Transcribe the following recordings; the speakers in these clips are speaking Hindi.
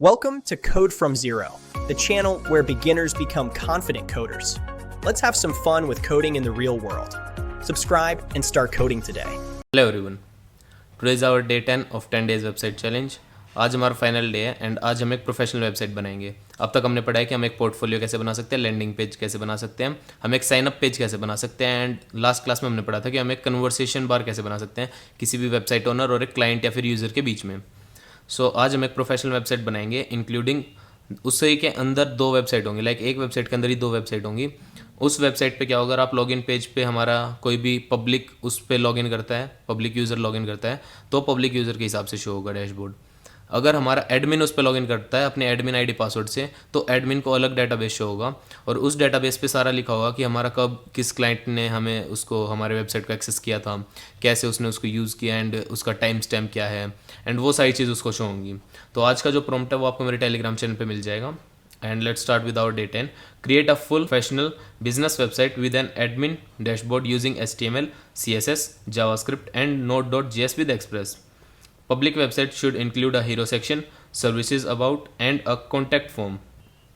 Welcome to Code from Zero, the channel where beginners become confident coders. Let's have some fun with coding in the real world. Subscribe and start coding today. Hello everyone. Today is our day 10 of 10 days website challenge. आज हमारा फाइनल डे है एंड आज हम एक प्रोफेशनल वेबसाइट बनाएंगे. अब तक हमने पढ़ा है कि हम एक पोर्टफोलियो कैसे बना सकते हैं, लैंडिंग पेज कैसे बना सकते हैं, हम एक साइन अप पेज कैसे बना सकते हैं एंड लास्ट क्लास में हमने पढ़ा था कि हम एक कन्वर्सेशन बार कैसे बना सकते हैं किसी भी वेबसाइट ओनर और एक क्लाइंट या फिर यूज़र के बीच में. आज हम एक प्रोफेशनल वेबसाइट बनाएंगे इंक्लूडिंग उससे के अंदर दो वेबसाइट होंगी, लाइक एक वेबसाइट के अंदर ही दो वेबसाइट होंगी. उस वेबसाइट पे क्या होगा, अगर आप लॉगिन पेज पे हमारा कोई भी पब्लिक उस पे लॉगिन करता है, पब्लिक यूज़र लॉगिन करता है तो पब्लिक यूज़र के हिसाब से शो होगा डैशबोर्ड. अगर हमारा एडमिन उस पर लॉगिन करता है अपने एडमिन आईडी पासवर्ड से तो एडमिन को अलग डेटाबेस शो होगा और उस डेटाबेस पे सारा लिखा होगा कि हमारा कब किस क्लाइंट ने हमें उसको हमारे वेबसाइट को एक्सेस किया था, कैसे उसने उसको यूज़ किया एंड उसका टाइम स्टैम्प क्या है एंड वो सारी चीज़ उसको शो होंगी. तो आज का जो प्रॉम्प्ट है वो आपको मेरे टेलीग्राम चैनल पे मिल जाएगा. And let's start with our day 10. Create a full professional business website with an admin dashboard using HTML, CSS, JavaScript and Node.js with Express. Public website should include a hero section, services about and a contact form.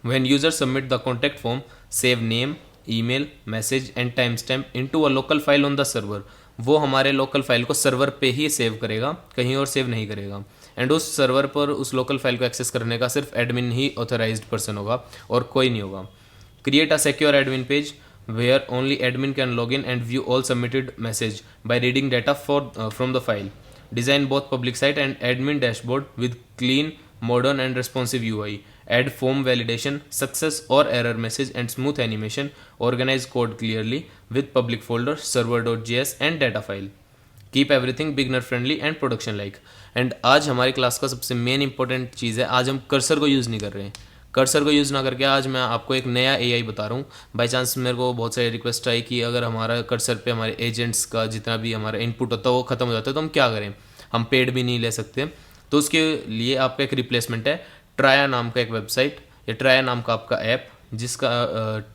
When users submit the contact form, save name, email, message and timestamp into a local file on the server. वो हमारे लोकल फाइल को सर्वर पे ही सेव करेगा, कहीं और सेव नहीं करेगा. एंड उस सर्वर पर उस लोकल फाइल को एक्सेस करने का सिर्फ एडमिन ही ऑथराइज्ड पर्सन होगा और कोई नहीं होगा. Create a secure admin page where only admin can log in and view all submitted message by reading data from the file. Design both public site and admin dashboard with clean modern and responsive UI. Add form validation, success or error message and smooth animation. Organize code clearly with public folder, server.js and data file. Keep everything beginner friendly and production like. And आज हमारी क्लास का सबसे मेन इंपॉर्टेंट चीज़ है, आज हम कर्सर को यूज़ नहीं कर रहे हैं. कर्सर को यूज़ ना करके आज मैं आपको एक नया AI बता रहा हूँ. बाई चांस मेरे को बहुत सारी रिक्वेस्ट आई कि अगर हमारा कर्सर पे हमारे एजेंट्स का जितना भी हमारा इनपुट होता है वो ख़त्म हो जाता है तो हम क्या करें, हम पेड भी नहीं ले सकते. तो उसके लिए आपका एक रिप्लेसमेंट है ट्राया नाम का एक वेबसाइट या ट्राया नाम का आपका ऐप जिसका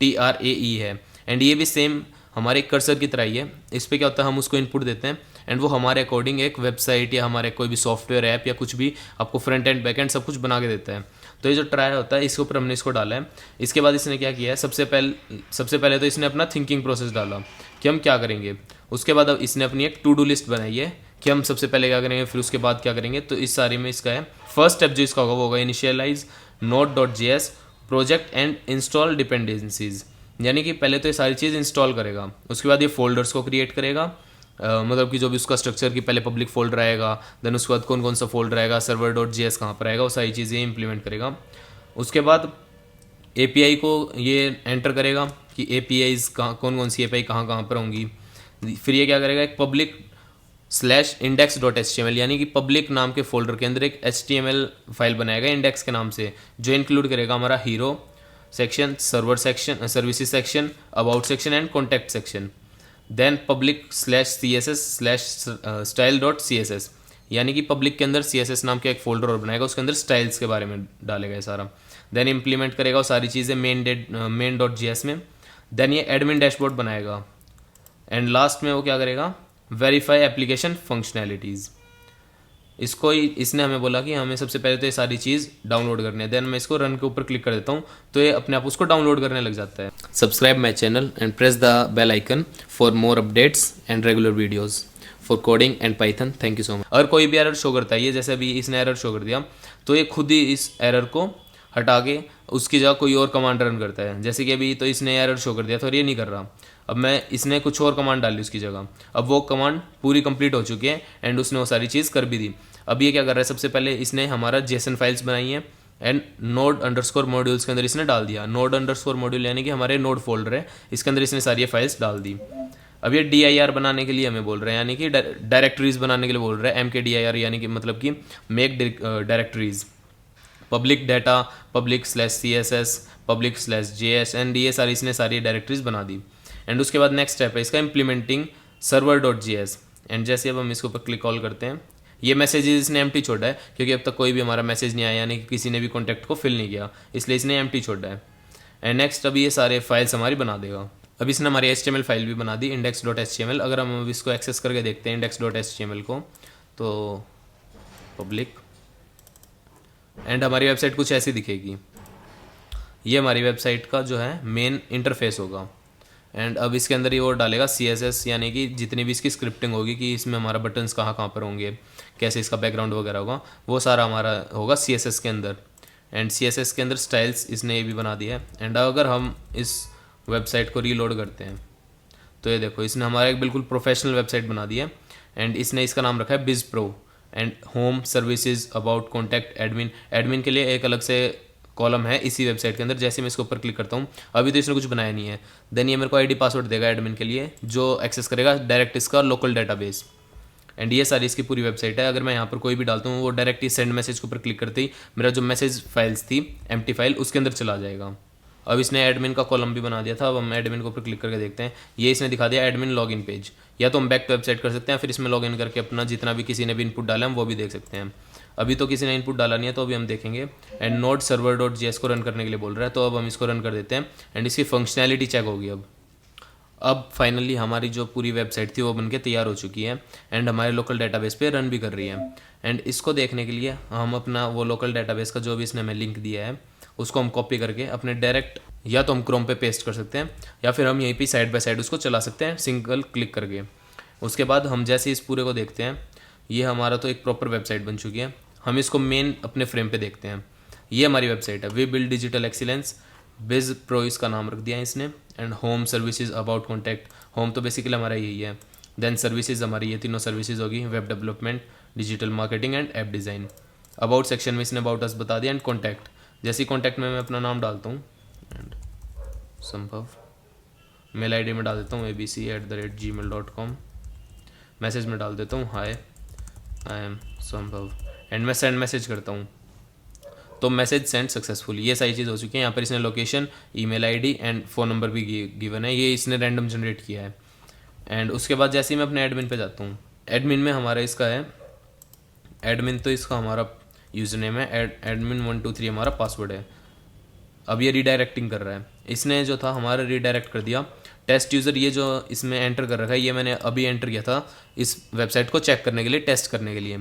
TRAE है. एंड ये भी सेम हमारे कर्सर की तरह ही है. इस पर क्या होता है, हम उसको इनपुट देते हैं एंड वो हमारे अकॉर्डिंग एक वेबसाइट या हमारे कोई भी सॉफ्टवेयर ऐप या कुछ भी आपको फ्रंट एंड बैक एंड सब कुछ बना के देता है. तो ये जो ट्राई होता है इसके ऊपर हमने इसको डाला है. इसके बाद इसने क्या किया है, सबसे पहले तो इसने अपना थिंकिंग प्रोसेस डाला कि हम क्या करेंगे. उसके बाद अब इसने अपनी एक टू डू लिस्ट बनाई है कि हम सबसे पहले क्या करेंगे फिर उसके बाद क्या करेंगे. तो इस सारे में इसका है फर्स्ट स्टेप जो इसका होगा वो होगा initialize Node.js project and install dependencies. यानी कि पहले तो ये सारी चीज़ इंस्टॉल करेगा, उसके बाद ये फोल्डर्स को क्रिएट करेगा. मतलब कि जो भी उसका स्ट्रक्चर की पहले पब्लिक फोल्डर आएगा, देन उसके बाद कौन कौन सा फोल्डर आएगा, server.js कहाँ पर आएगा, वो सारी चीज़ें इंप्लीमेंट करेगा. उसके बाद API को ये एंटर करेगा कि APIs कौन कौन सी API कहाँ पर होंगी. फिर ये क्या करेगा, एक पब्लिक /index.html यानी कि पब्लिक नाम के फोल्डर के अंदर एक HTML फाइल बनाएगा इंडेक्स के नाम से, जो इंक्लूड करेगा हमारा hero section, server section, services section, about section and contact section. Then public /CSS/style.css यानी कि पब्लिक के अंदर CSS नाम का एक फोल्डर और बनाएगा, उसके अंदर स्टाइल्स के बारे में डालेगा ये सारा. देन इम्प्लीमेंट करेगा वो सारी चीज़ें main.js में. देन ये एडमिन डैशबोर्ड बनाएगा एंड लास्ट में वो क्या करेगा, वेरीफाई एप्लीकेशन फंक्शनैलिटीज़. इसको इसने हमें बोला कि हमें सबसे पहले तो ये सारी चीज़ डाउनलोड करनी है. देन मैं इसको रन के ऊपर क्लिक कर देता हूँ तो ये अपने आप उसको डाउनलोड करने लग जाता है. Subscribe my channel and press the bell icon for more updates and regular videos for coding and Python. Thank you so much. अगर कोई भी एरर शो करता है, ये जैसे अभी इसने एरर शो कर दिया तो ये खुद ही इस एरर को हटा के उसकी जगह कोई और कमांड रन करता है. जैसे कि अभी तो इसने एरर शो कर दिया तो ये नहीं कर रहा, अब मैं इसने कुछ और कमांड डाली उसकी जगह. अब वो कमांड पूरी कंप्लीट हो चुकी है एंड उसने वो सारी चीज़ कर भी दी. अब ये क्या कर रहा है, सबसे पहले इसने हमारा JSON फाइल्स बनाई है एंड Node_modules के अंदर इसने डाल दिया. Node_module यानी कि हमारे नोड फोल्डर है, इसके अंदर इसने सारी फाइल्स डाल दी. अब ये DIR बनाने के लिए हमें बोल रहे हैं, यानी कि डायरेक्टरीज बनाने के लिए बोल रहे हैं. MKDIR यानी कि मतलब कि make directories, public data, public/CSS, public/JS and ये सारी इसने सारी डायरेक्टरीज बना दी. एंड उसके बाद नेक्स्ट स्टेप है इसका इम्प्लीमेंटिंग server.js. एंड जैसे अब हम इसके ऊपर क्लिक ऑल करते हैं, ये मैसेजेस इसने एम्प्टी छोड़ा है क्योंकि अब तक कोई भी हमारा मैसेज नहीं आया, यानी कि किसी ने भी कॉन्टैक्ट को फिल नहीं किया, इसलिए इसने एम्प्टी छोड़ा है. एंड नेक्स्ट अभी ये सारे फाइल्स हमारी बना देगा. अब इसने हमारी HTML फाइल भी बना दी index.html. अगर हम अब इसको एक्सेस करके देखते हैं index.html को, तो पब्लिक एंड हमारी वेबसाइट कुछ ऐसी दिखेगी। ये हमारी वेबसाइट का जो है मेन इंटरफेस होगा। एंड अब इसके अंदर ये वो डालेगा CSS, यानी कि जितनी भी इसकी स्क्रिप्टिंग होगी कि इसमें हमारा बटन्स कहाँ कहाँ पर होंगे, कैसे इसका बैकग्राउंड वगैरह होगा, वो सारा हमारा होगा CSS के अंदर। एंड CSS के अंदर स्टाइल्स इसने ये भी बना दिया है। एंड अगर हम इस वेबसाइट को रीलोड करते हैं तो ये देखो इसने हमारा एक बिल्कुल प्रोफेशनल वेबसाइट बना दी है। एंड इसने इसका नाम रखा है बिज pro. And home services about contact admin, admin के लिए एक अलग से कॉलम है इसी वेबसाइट के अंदर। जैसे मैं इसके ऊपर क्लिक करता हूँ, अभी तो इसने कुछ बनाया नहीं है, देन ये मेरे को ID पासवर्ड देगा एडमिन के लिए, जो एक्सेस करेगा डायरेक्ट इसका लोकल डेटाबेस। एंड ये सारी इसकी पूरी वेबसाइट है। अगर मैं यहाँ पर कोई भी डालता हूँ, वो डायरेक्ट ही सेंड मैसेज के ऊपर क्लिक करते ही मेरा जो मैसेज फाइल्स थी एम्प्टी फाइल, उसके अंदर चला जाएगा। अब इसने एडमिन का कॉलम भी बना दिया था। अब हम एडमिन के ऊपर क्लिक करके देखते हैं, ये इसने दिखा दिया एडमिन लॉगिन पेज। या तो हम बैक टू वेबसाइट कर सकते हैं, फिर इसमें लॉगिन करके अपना जितना भी किसी ने भी इनपुट डाला हम वो भी देख सकते हैं। अभी तो किसी ने इनपुट डाला नहीं है, तो अभी हम देखेंगे। एंड नोड server.js को रन करने के लिए बोल रहा है, तो अब हम इसको रन कर देते हैं। एंड इसकी फंक्शनैलिटी चेक होगी। अब फाइनली हमारी जो पूरी वेबसाइट थी वो बनके तैयार हो चुकी है। एंड हमारे लोकल डेटाबेस पे रन भी कर रही है। एंड इसको देखने के लिए हम अपना वो लोकल डेटाबेस का जो भी इसने हमें लिंक दिया है उसको हम कॉपी करके अपने डायरेक्ट, या तो हम क्रोम पे पेस्ट कर सकते हैं, या फिर हम यहीं पे साइड बाय साइड उसको चला सकते हैं सिंगल क्लिक करके। उसके बाद हम जैसे इस पूरे को देखते हैं, ये हमारा तो एक प्रॉपर वेबसाइट बन चुकी है। हम इसको मेन अपने फ्रेम पे देखते हैं। ये हमारी वेबसाइट है, वी बिल्ड डिजिटल एक्सीलेंस, बिज प्रो इसका नाम रख दिया है इसने। And home services about contact, home तो बेसिकली हमारा यही है। देन सर्विसेज हमारी ये तीनों सर्विसेज होगी, web development, digital marketing and app design. About section में इसने अबाउट अस बता दिया। एंड कॉन्टैक्ट, जैसे कॉन्टैक्ट में मैं अपना नाम डालता हूँ एंड संभव, मेल ID में डाल देता हूँ abc@gmail.com, मैसेज में डाल देता हूँ हाय आई एम संभव, एंड मैं सेंड मैसेज करता हूँ तो मैसेज सेंड सक्सेसफुल। ये सारी चीज़ हो चुकी है। यहाँ पर इसने location, email ID and phone number भी गिवन है, ये इसने रैंडम जनरेट किया है। एंड उसके बाद जैसे ही मैं अपने एडमिन पे जाता हूँ, एडमिन में हमारा इसका है, एडमिन तो इसका हमारा यूज़र नेम है, एडमिन 123 हमारा पासवर्ड है। अब ये रीडायरेक्टिंग कर रहा है, इसने जो था हमारा रीडायरेक्ट कर दिया। टेस्ट यूज़र ये जो इसमें एंटर कर रखा है, ये मैंने अभी एंटर किया था इस वेबसाइट को चेक करने के लिए, टेस्ट करने के लिए।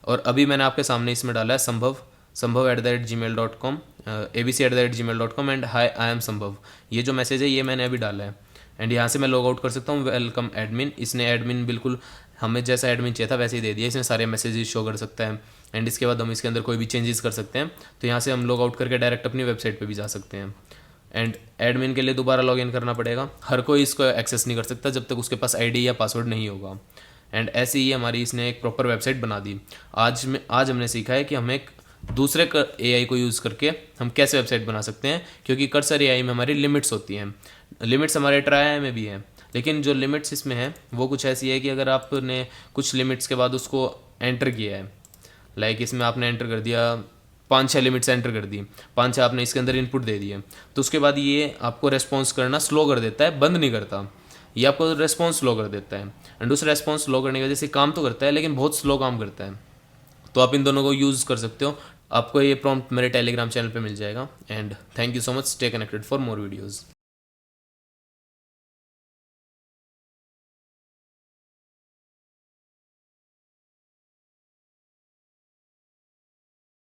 और अभी मैंने आपके सामने इसमें डाला है संभव@gmail.com, abc@gmail.com and high I am संभव। ये जो मैसेज है ये मैंने अभी डाला है। एंड यहाँ से मैं लॉग आउट कर सकता हूँ, वेलकम एडमिन। इसने एडमिन बिल्कुल हमें जैसा एडमिन चाहिए था वैसे ही दे दिया, इसने सारे मैसेजेस शो कर सकता है। एंड इसके बाद हम इसके अंदर कोई भी चेंजेस कर सकते हैं, तो यहाँ से हम लॉग आउट करके डायरेक्ट अपनी वेबसाइट पे भी जा सकते हैं। एंड एडमिन के लिए दोबारा लॉगिन करना पड़ेगा, हर कोई इसको एक्सेस नहीं कर सकता जब तक उसके पास ID या पासवर्ड नहीं होगा। एंड ऐसे ही हमारी इसने एक प्रॉपर वेबसाइट बना दी। आज हमने सीखा है कि हम एक दूसरे AI को यूज़ करके हम कैसे वेबसाइट बना सकते हैं, क्योंकि कर्सर AI में हमारी लिमिट्स होती हैं। लिमिट्स हमारे ट्राई में भी हैं, लेकिन जो लिमिट्स इसमें है वो कुछ ऐसी है कि अगर आपने कुछ लिमिट्स के बाद उसको एंटर किया है, लाइक इसमें आपने एंटर कर दिया 5-6 लिमिट्स एंटर कर दी, 5-6 आपने इसके अंदर इनपुट दे दिए, तो उसके बाद ये आपको रेस्पॉन्स करना स्लो कर देता है, बंद नहीं करता, ये आपको रेस्पॉन्स स्लो कर देता है। एंड उस रेस्पॉन्स स्लो करने की वजह से काम तो करता है लेकिन बहुत स्लो काम करता है। तो आप इन दोनों को यूज़ कर सकते हो। आपको ये प्रॉम्प्ट मेरे टेलीग्राम चैनल पे मिल जाएगा। And thank you so much, stay connected for more videos.